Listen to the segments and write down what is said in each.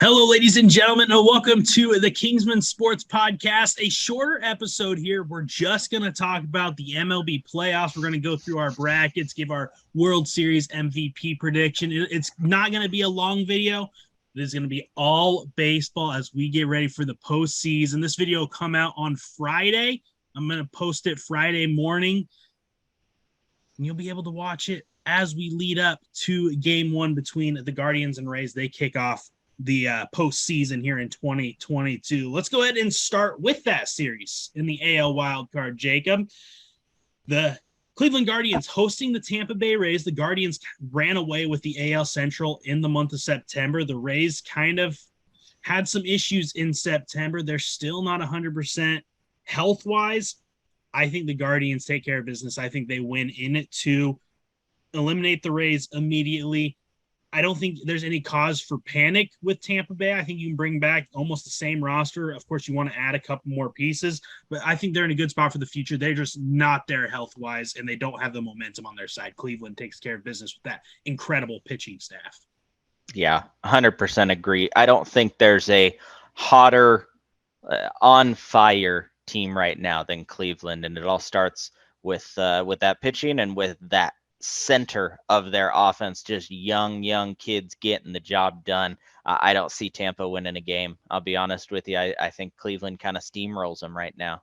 Hello, ladies and gentlemen, and welcome to the Kingsmen Sports Podcast. A shorter episode here. We're just going to talk about the MLB Playoffs. We're going to go through our brackets, give our World Series MVP prediction. It's not going to be a long video. It is going to be all baseball as we get ready for the postseason. This video will come out on Friday. I'm going to post it Friday morning, and you'll be able to watch it as we lead up to Game 1 between the Guardians and Rays. They kick off the postseason here in 2022. Let's go ahead and start with that series in the AL wildcard, Jacob. The Cleveland Guardians hosting the Tampa Bay Rays. The Guardians ran away with the AL Central in the month of September. The Rays kind of had some issues in September. They're still not 100% health-wise. I think the Guardians take care of business. I think they win in it to eliminate the Rays immediately. I don't think there's any cause for panic with Tampa Bay. I think you can bring back almost the same roster. Of course, you want to add a couple more pieces, but I think they're in a good spot for the future. They're just not there health-wise, and they don't have the momentum on their side. Cleveland takes care of business with that incredible pitching staff. Yeah, 100% agree. I don't think there's a hotter, on fire team right now than Cleveland, and it all starts with that pitching and with that center of their offense, just young kids getting the job done. I don't see Tampa winning a game. I'll be honest with you. I think Cleveland kind of steamrolls them right now.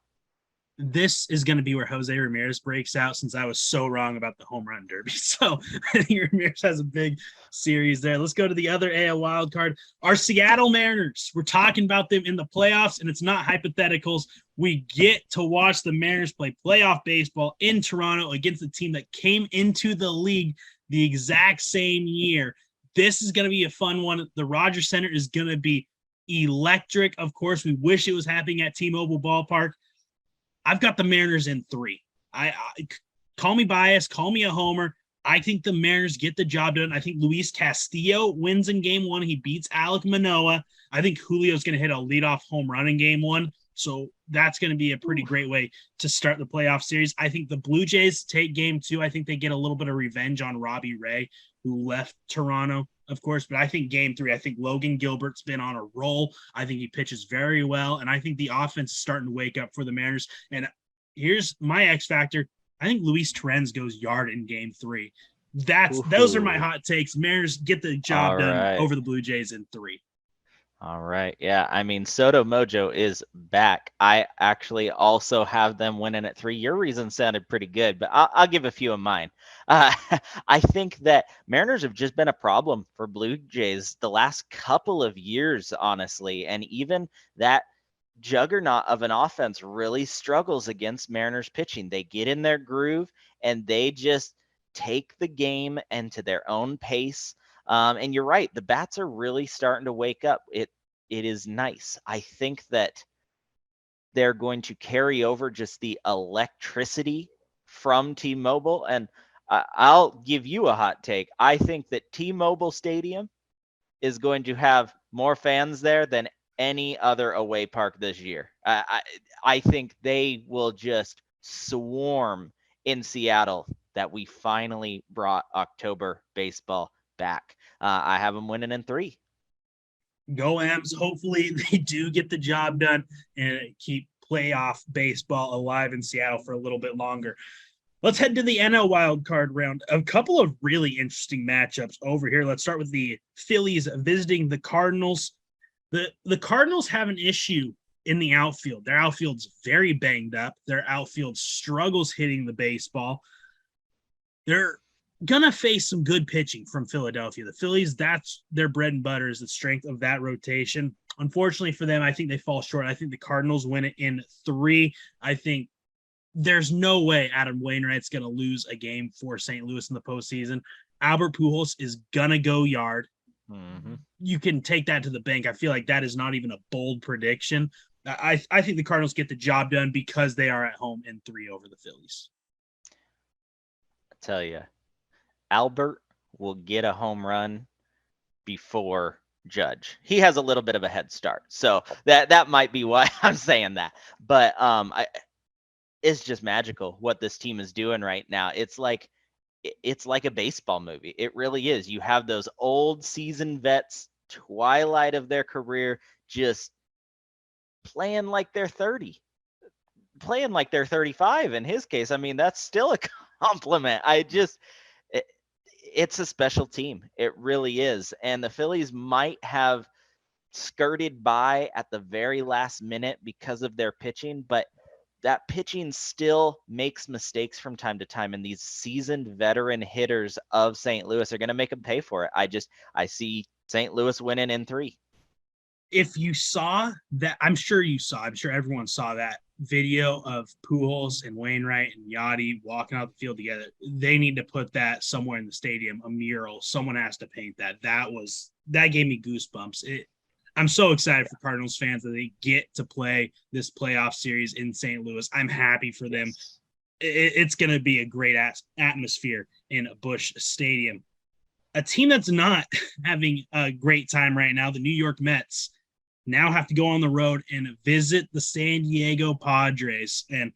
This is going to be where Jose Ramirez breaks out, since I was so wrong about the home run derby. So I think Ramirez has a big series there. Let's go to the other AL wild card. Our Seattle Mariners. We're talking about them in the playoffs, and it's not hypotheticals. We get to watch the Mariners play playoff baseball in Toronto against a team that came into the league the exact same year. This is going to be a fun one. The Rogers Center is going to be electric. Of course, we wish it was happening at T-Mobile Ballpark. I've got the Mariners in 3. I call me biased, call me a homer. I think the Mariners get the job done. I think Luis Castillo wins in Game 1. He beats Alek Manoah. I think Julio's going to hit a leadoff home run in Game 1. So that's going to be a pretty great way to start the playoff series. I think the Blue Jays take Game 2. I think they get a little bit of revenge on Robbie Ray, who left Toronto, of course. But I think Game 3, I think Logan Gilbert's been on a roll. I think he pitches very well. And I think the offense is starting to wake up for the Mariners. And here's my X factor. I think Luis Torrens goes yard in Game 3. Those are my hot takes. Mariners get the job done over the Blue Jays in 3. All right. Yeah. I mean, Soto Mojo is back. I actually also have them winning at 3. Your reason sounded pretty good, but I'll give a few of mine. I think that Mariners have just been a problem for Blue Jays the last couple of years, honestly. And even that juggernaut of an offense really struggles against Mariners pitching. They get in their groove and they just take the game into their own pace. And you're right, the bats are really starting to wake up. It is nice. I think that they're going to carry over just the electricity from T-Mobile. And I'll give you a hot take. I think that T-Mobile Stadium is going to have more fans there than any other away park this year. I think they will just swarm in Seattle that we finally brought October baseball back. I have them winning in 3. Go Ams. Hopefully they do get the job done and keep playoff baseball alive in Seattle for a little bit longer. Let's head to the NL wildcard round. A couple of really interesting matchups over here. Let's start with the Phillies visiting the Cardinals. The Cardinals have an issue in the outfield. Their outfield's very banged up. Their outfield struggles hitting the baseball. They're going to face some good pitching from Philadelphia. The Phillies, that's their bread and butter, is the strength of that rotation. Unfortunately for them, I think they fall short. I think the Cardinals win it in 3. I think there's no way Adam Wainwright's going to lose a game for St. Louis in the postseason. Albert Pujols is going to go yard. Mm-hmm. You can take that to the bank. I feel like that is not even a bold prediction. I think the Cardinals get the job done because they are at home in 3 over the Phillies. I tell you, Albert will get a home run before Judge. He has a little bit of a head start, so that might be why I'm saying that. But it's just magical what this team is doing right now. It's like a baseball movie. It really is. You have those old seasoned vets twilight of their career, just playing like they're 30, playing like they're 35 in his case. I mean, that's still a compliment. It's a special team. It really is. And the Phillies might have skirted by at the very last minute because of their pitching, but that pitching still makes mistakes from time to time, and these seasoned veteran hitters of St. Louis are going to make them pay for it. I see St. Louis winning in 3. If you saw that, I'm sure everyone saw that video of Pujols and Wainwright and Yachty walking out the field together. They need to put that somewhere in the stadium, a mural. Someone has to paint that. That gave me goosebumps. I'm so excited for Cardinals fans that they get to play this playoff series in St. Louis. I'm happy for them. It's going to be a great atmosphere in Busch Stadium. A team that's not having a great time right now, the New York Mets, now have to go on the road and visit the San Diego Padres. And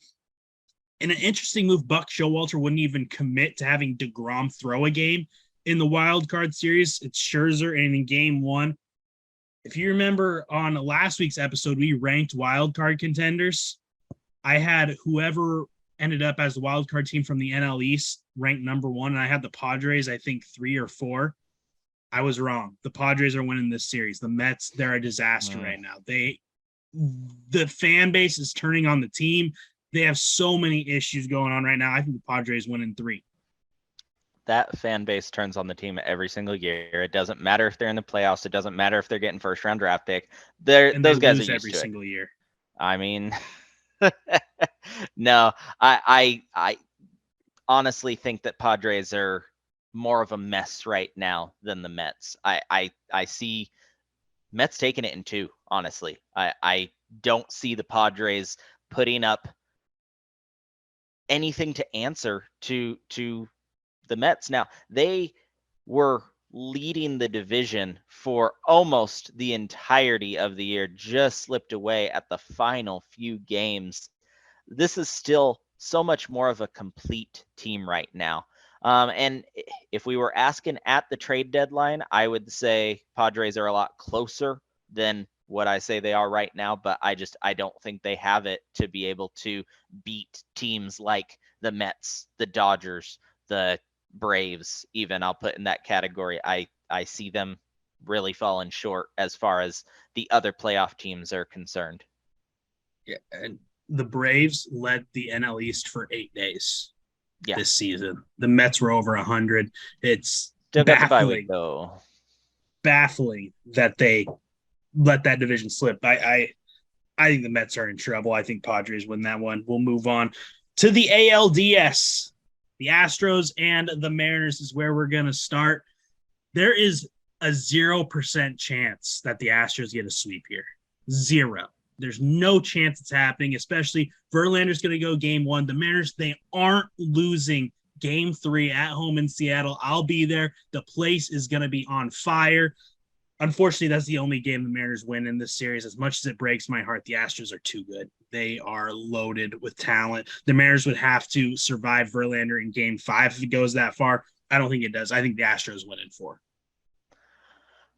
in an interesting move, Buck Showalter wouldn't even commit to having DeGrom throw a game in the wild card series. It's Scherzer, and in game 1, if you remember on last week's episode, we ranked wild card contenders. I had whoever ended up as the wild card team from the NL East ranked number 1, and I had the Padres, I think 3 or 4. I was wrong. The Padres are winning this series. The Mets, they're a disaster right now. The fan base is turning on the team. They have so many issues going on right now. I think the Padres win in 3. That fan base turns on the team every single year. It doesn't matter if they're in the playoffs. It doesn't matter if they're getting first round draft pick. Those guys are used every to it. single year. I mean, no, I honestly think that Padres are more of a mess right now than the Mets. I see Mets taking it in 2, honestly. I don't see the Padres putting up anything to answer to the Mets. Now, they were leading the division for almost the entirety of the year, just slipped away at the final few games. This is still so much more of a complete team right now. And if we were asking at the trade deadline, I would say Padres are a lot closer than what I say they are right now, but I don't think they have it to be able to beat teams like the Mets, the Dodgers, the Braves, even. I'll put in that category. I see them really falling short as far as the other playoff teams are concerned. Yeah, and the Braves led the NL East for 8 days this season. The Mets were over 100. It's still got the bye baffling, week, though. Baffling that they let that division slip. I think the Mets are in trouble. I think Padres win that one. We'll move on to the ALDS. The Astros and the Mariners is where we're going to start. There is a 0% chance that the Astros get a sweep here. 0. There's no chance it's happening, especially Verlander's going to go game 1. The Mariners, they aren't losing game 3 at home in Seattle. I'll be there. The place is going to be on fire. Unfortunately, that's the only game the Mariners win in this series. As much as it breaks my heart, the Astros are too good. They are loaded with talent. The Mariners would have to survive Verlander in game 5 if it goes that far. I don't think it does. I think the Astros win in 4.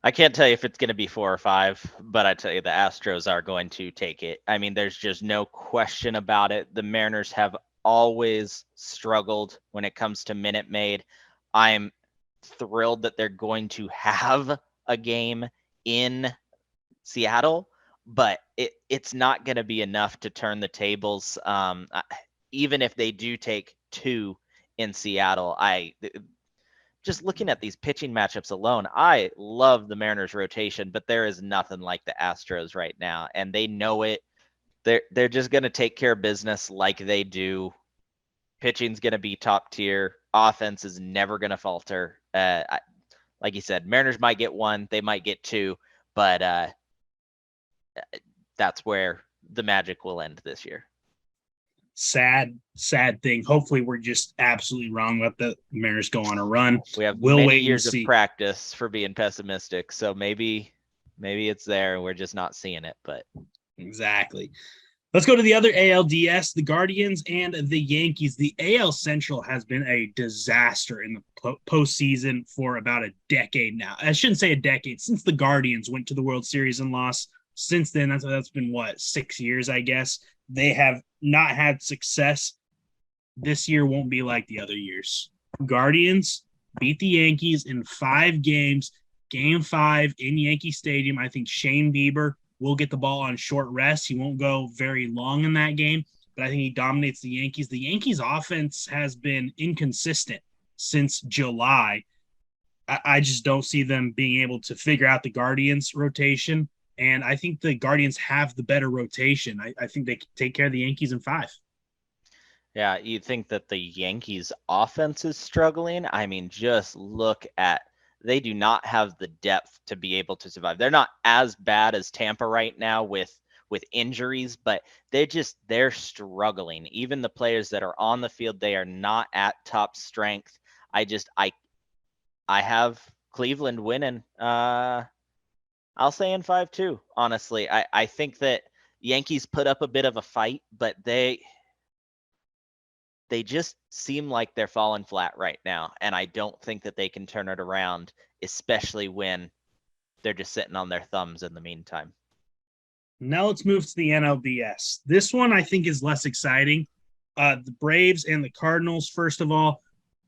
I can't tell you if it's going to be 4 or 5, but I tell you the Astros are going to take it. I mean, there's just no question about it. The Mariners have always struggled when it comes to Minute Maid. I'm thrilled that they're going to have a game in Seattle, but it's not going to be enough to turn the tables. Even if they do take 2 in Seattle, just looking at these pitching matchups alone, I love the Mariners rotation, but there is nothing like the Astros right now, and they know it. They're just going to take care of business like they do. Pitching's going to be top tier. Offense is never going to falter. Like you said, Mariners might get 1, they might get 2, but that's where the magic will end this year. Sad thing. Hopefully, we're just absolutely wrong. Let the Mariners go on a run. We have many years of practice for being pessimistic, so maybe it's there. We're just not seeing it. But exactly. Let's go to the other ALDS, the Guardians and the Yankees. The AL Central has been a disaster in the postseason for about a decade now. I shouldn't say a decade, since the Guardians went to the World Series and lost. Since then, that's been, what, 6 years, I guess. They have not had success. This year won't be like the other years. Guardians beat the Yankees in 5 games. Game 5 in Yankee Stadium. I think Shane Bieber will get the ball on short rest. He won't go very long in that game, but I think he dominates the Yankees. The Yankees offense has been inconsistent since July. I just don't see them being able to figure out the Guardians rotation. And I think the Guardians have the better rotation. I think they can take care of the Yankees in 5. Yeah, you think that the Yankees offense is struggling? I mean, just look at, they do not have the depth to be able to survive. They're not as bad as Tampa right now with injuries, but they're struggling. Even the players that are on the field, they are not at top strength. I have Cleveland winning. I'll say in 5 too, honestly. I think that Yankees put up a bit of a fight, but they just seem like they're falling flat right now, and I don't think that they can turn it around, especially when they're just sitting on their thumbs in the meantime. Now let's move to the NLDS. This one I think is less exciting. The Braves and the Cardinals, first of all.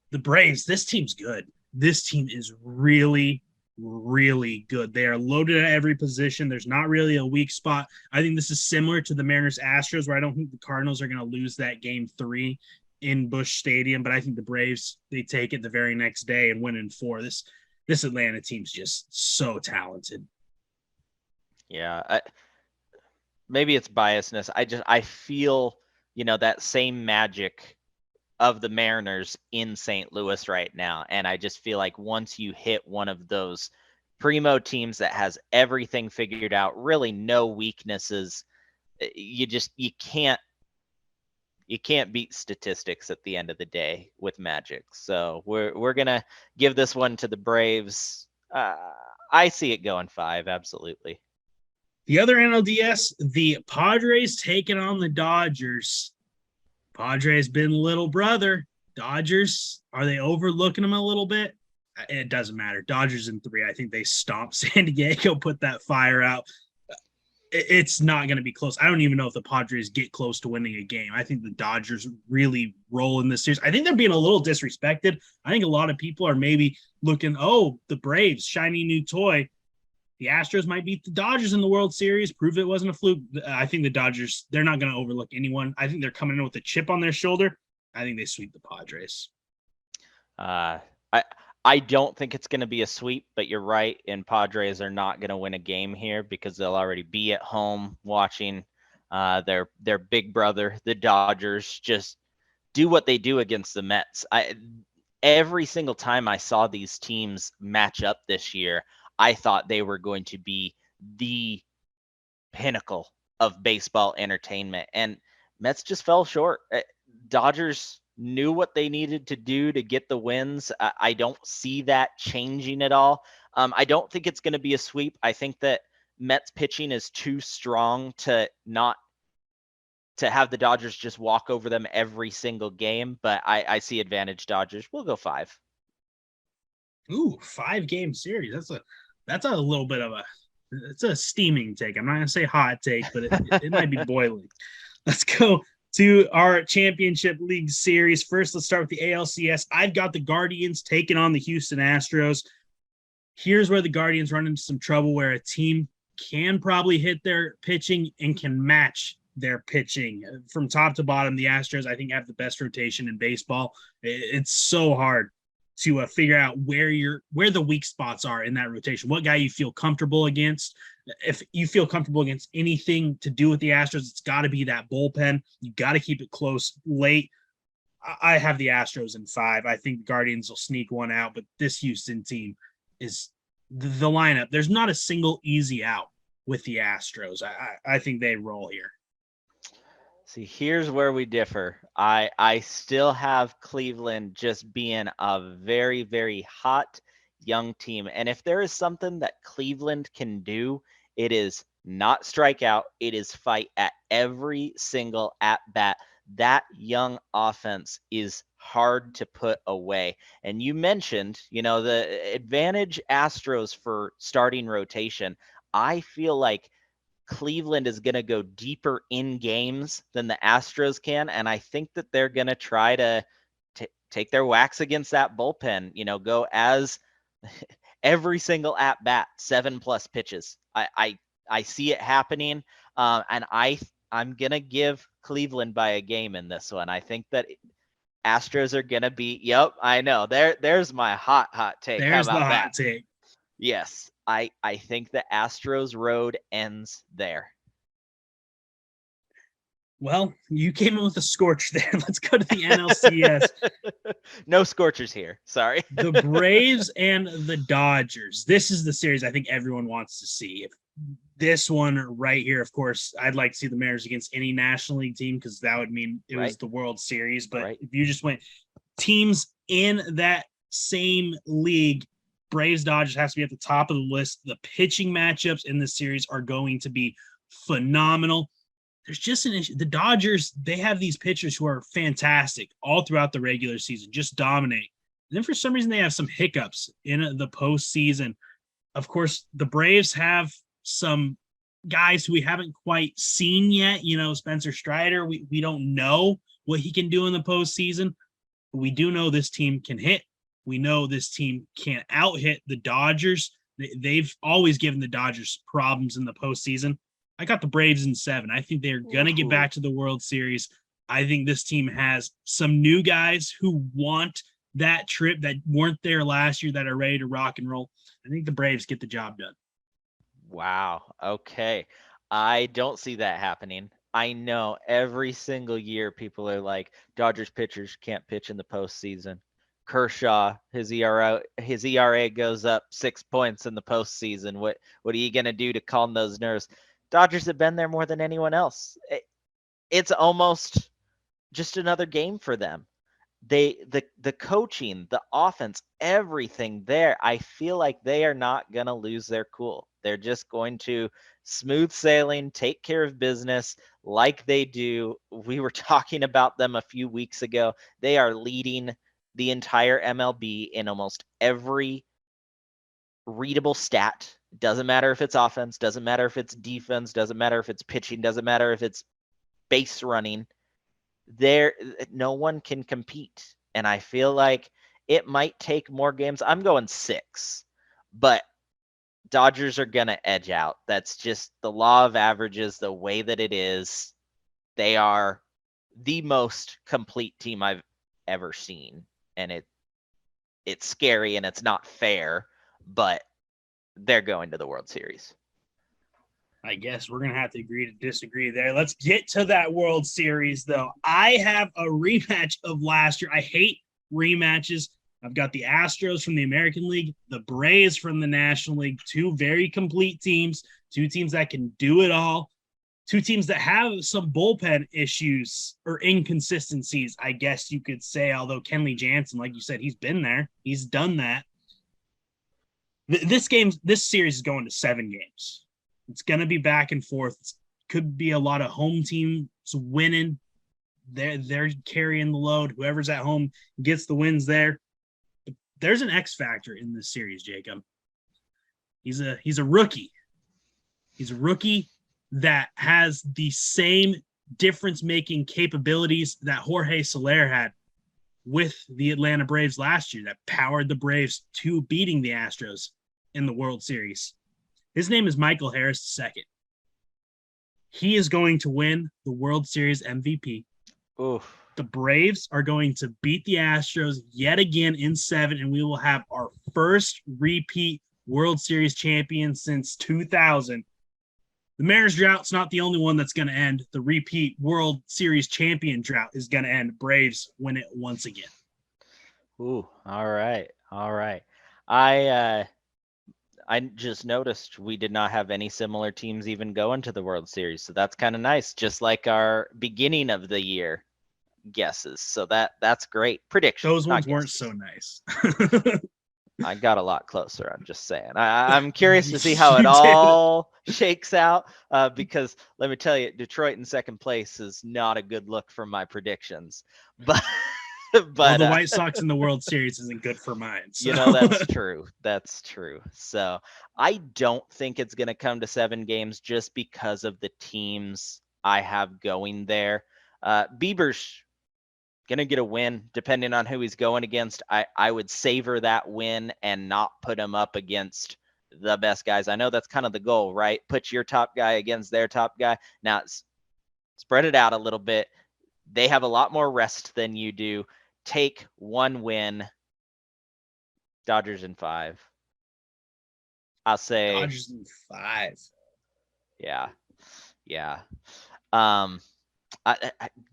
The Braves, this team's good. This team is really, really good. They are loaded at every position. There's not really a weak spot. I think this is similar to the Mariners Astros, where I don't think the Cardinals are going to lose that game 3 in Busch Stadium, but I think the Braves, they take it the very next day and win in 4. This Atlanta team's just so talented. Yeah, maybe it's biasness. I feel, that same magic of the Mariners in St. Louis right now, and I just feel like once you hit one of those primo teams that has everything figured out, really no weaknesses, you can't beat statistics at the end of the day with magic. So we're gonna give this one to the Braves. I see it going 5, absolutely. The other NLDS, the Padres taking on the Dodgers. Padres been little brother. Dodgers, are they overlooking them a little bit? It doesn't matter. Dodgers in 3. I think they stomp San Diego, put that fire out. It's not going to be close. I don't even know if the Padres get close to winning a game. I think the Dodgers really roll in this series. I think they're being a little disrespected. I think a lot of people are maybe looking, oh, the Braves, shiny new toy. The Astros might beat the Dodgers in the World Series, prove it wasn't a fluke. I think the Dodgers, they're not going to overlook anyone. I think they're coming in with a chip on their shoulder. I think they sweep the Padres. I don't think it's going to be a sweep, but you're right. And Padres are not going to win a game here because they'll already be at home watching their big brother, the Dodgers, just do what they do against the Mets. Every single time I saw these teams match up this year, I thought they were going to be the pinnacle of baseball entertainment, and Mets just fell short. Dodgers knew what they needed to do to get the wins. I don't see that changing at all. I don't think it's going to be a sweep. I think that Mets pitching is too strong to have the Dodgers just walk over them every single game, but I see advantage Dodgers. We'll go 5. Ooh, 5-game series. That's a little bit of it's a steaming take. I'm not going to say hot take, but it might be boiling. Let's go to our championship league series. First, let's start with the ALCS. I've got the Guardians taking on the Houston Astros. Here's where the Guardians run into some trouble, where a team can probably hit their pitching and can match their pitching. From top to bottom, the Astros, I think, have the best rotation in baseball. It's so hard to figure out where the weak spots are in that rotation. What guy you feel comfortable against. If you feel comfortable against anything to do with the Astros, it's got to be that bullpen. You got to keep it close late. I have the Astros in 5. I think the Guardians will sneak one out, but this Houston team is the lineup. There's not a single easy out with the Astros. I think they roll here. See, here's where we differ. I still have Cleveland just being a very, very hot young team. And if there is something that Cleveland can do, It is not strikeout. It is fight at every single at bat. That young offense is hard to put away. And you mentioned, the advantage Astros for starting rotation. I feel like Cleveland is going to go deeper in games than the Astros can. And I think that they're going to try to take their whacks against that bullpen, go as every single at bat, 7+ pitches. I see it happening. And I'm going to give Cleveland by a game in this one. I think that Astros are going to be, yep, I know. There's my hot take. There's How about the hot that? take. Yes, I think the Astros road ends there. Well, you came in with a scorch there. Let's go to the NLCS. No scorchers here. Sorry. The Braves and the Dodgers. This is the series I think everyone wants to see. This one right here, of course, I'd like to see the Mariners against any National League team because that would mean it was the World Series. But if you just went teams in that same league, Braves Dodgers has to be at the top of the list. The pitching matchups in this series are going to be phenomenal. There's just an issue. The Dodgers, they have these pitchers who are fantastic all throughout the regular season, just dominate. And then for some reason, they have some hiccups in the postseason. Of course, the Braves have some guys who we haven't quite seen yet. Spencer Strider, we don't know what he can do in the postseason. But we do know this team can hit. We know this team can't out-hit the Dodgers. They've always given the Dodgers problems in the postseason. I got the Braves in 7. I think they're going to get back to the World Series. I think this team has some new guys who want that trip that weren't there last year that are ready to rock and roll. I think the Braves get the job done. Wow. Okay. I don't see that happening. I know every single year people are like, Dodgers pitchers can't pitch in the postseason. Kershaw, his ERA goes up 6 points in the postseason. What are you going to do to calm those nerves? Dodgers have been there more than anyone else. It's almost just another game for them. The coaching, the offense, everything there, I feel like they are not going to lose their cool. They're just going to smooth sailing, take care of business like they do. We were talking about them a few weeks ago. They are leading the entire MLB in almost every readable stat. Doesn't matter if it's offense, doesn't matter if it's defense, doesn't matter if it's pitching, doesn't matter if it's base running. No one can compete. And I feel like it might take more games. I'm going 6, but Dodgers are going to edge out. That's just the law of averages, the way that it is. They are the most complete team I've ever seen. And it's scary and it's not fair, but they're going to the World Series. I guess we're going to have to agree to disagree there. Let's get to that World Series, though. I have a rematch of last year. I hate rematches. I've got the Astros from the American League, the Braves from the National League, 2 very complete teams, 2 teams that can do it all, 2 teams that have some bullpen issues or inconsistencies, I guess you could say, although Kenley Jansen, like you said, he's been there. He's done that. This series is going to 7 games. It's going to be back and forth. It could be a lot of home teams winning. They're carrying the load. Whoever's at home gets the wins there. There's an X factor in this series, Jacob. He's a rookie. He's a rookie that has the same difference-making capabilities that Jorge Soler had with the Atlanta Braves last year that powered the Braves to beating the Astros in the World Series. His name is Michael Harris II. He is going to win the World Series MVP. Oof. The Braves are going to beat the Astros yet again in 7, and we will have our first repeat World Series champion since 2000. The Mariners drought's not the only one that's going to end. The repeat World Series champion drought is going to end. Braves win it once again. Ooh, all right. I just noticed we did not have any similar teams even go into the World Series, so that's kind of nice. Just like our beginning of the year guesses, so that's great. Predictions. Those ones weren't so nice. I got a lot closer. I'm just saying. I'm curious to see how it You did. all shakes out because let me tell you, Detroit in second place is not a good look for my predictions. But Well, the White Sox in the World Series isn't good for mine. So. that's true. That's true. So I don't think it's going to come to 7 games just because of the teams I have going there. Bieber's going to get a win depending on who he's going against. I would savor that win and not put him up against the best guys. I know that's kind of the goal, right? Put your top guy against their top guy. Now, spread it out a little bit. They have a lot more rest than you do. Take 1 win. Dodgers in 5. I'll say Dodgers in 5. Yeah.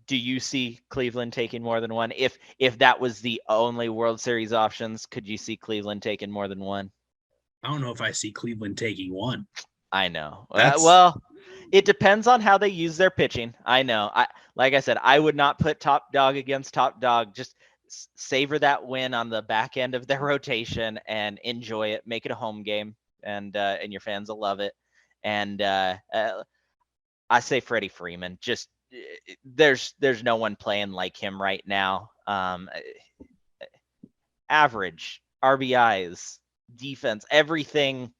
Do you see Cleveland taking more than 1? If that was the only World Series options, could you see Cleveland taking more than 1? I don't know if I see Cleveland taking 1. I know. That's it depends on how they use their pitching. I know. Like I said, I would not put top dog against top dog. Just savor that win on the back end of their rotation and enjoy it. Make it a home game, and your fans will love it. And I say Freddie Freeman. Just there's no one playing like him right now. Average RBIs, defense, everything.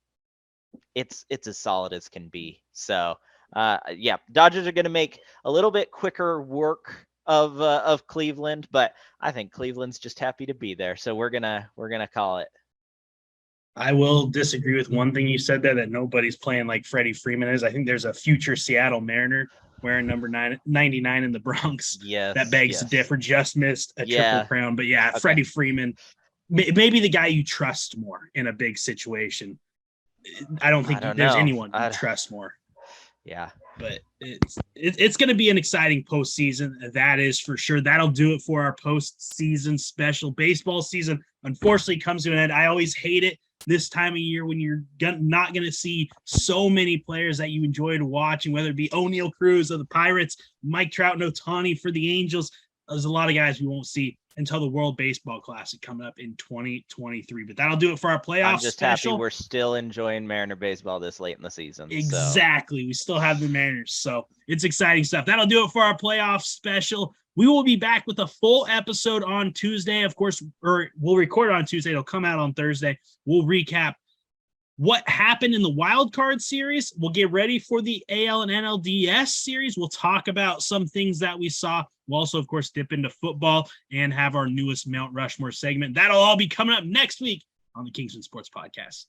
It's as solid as can be. So Dodgers are going to make a little bit quicker work of Cleveland, but I think Cleveland's just happy to be there. So we're gonna call it. I will disagree with one thing you said there, that nobody's playing like Freddie Freeman is. I think there's a future Seattle Mariner wearing number 99 in the Bronx. Yes, that begs to differ. Just missed a triple crown, but okay. Freddie Freeman, maybe the guy you trust more in a big situation. I don't think there's anyone you trust more. Yeah, but it's going to be an exciting postseason. That is for sure. That'll do it for our postseason special. Baseball season unfortunately comes to an end. I always hate it this time of year when you're not going to see so many players that you enjoyed watching, whether it be O'Neal Cruz of the Pirates, Mike Trout and Ohtani for the Angels. There's a lot of guys we won't see until the World Baseball Classic coming up in 2023. But that'll do it for our playoff I'm just special. happy we're still enjoying Mariner baseball this late in the season. Exactly. So. We still have the Mariners. So it's exciting stuff. That'll do it for our playoff special. We will be back with a full episode on Tuesday, of course, or we'll record it on Tuesday. It'll come out on Thursday. We'll recap what happened in the wild card series. We'll get ready for the AL and NLDS series. We'll talk about some things that we saw. We'll also, of course, dip into football and have our newest Mount Rushmore segment. That'll all be coming up next week on the Kingsmen Sports Podcast.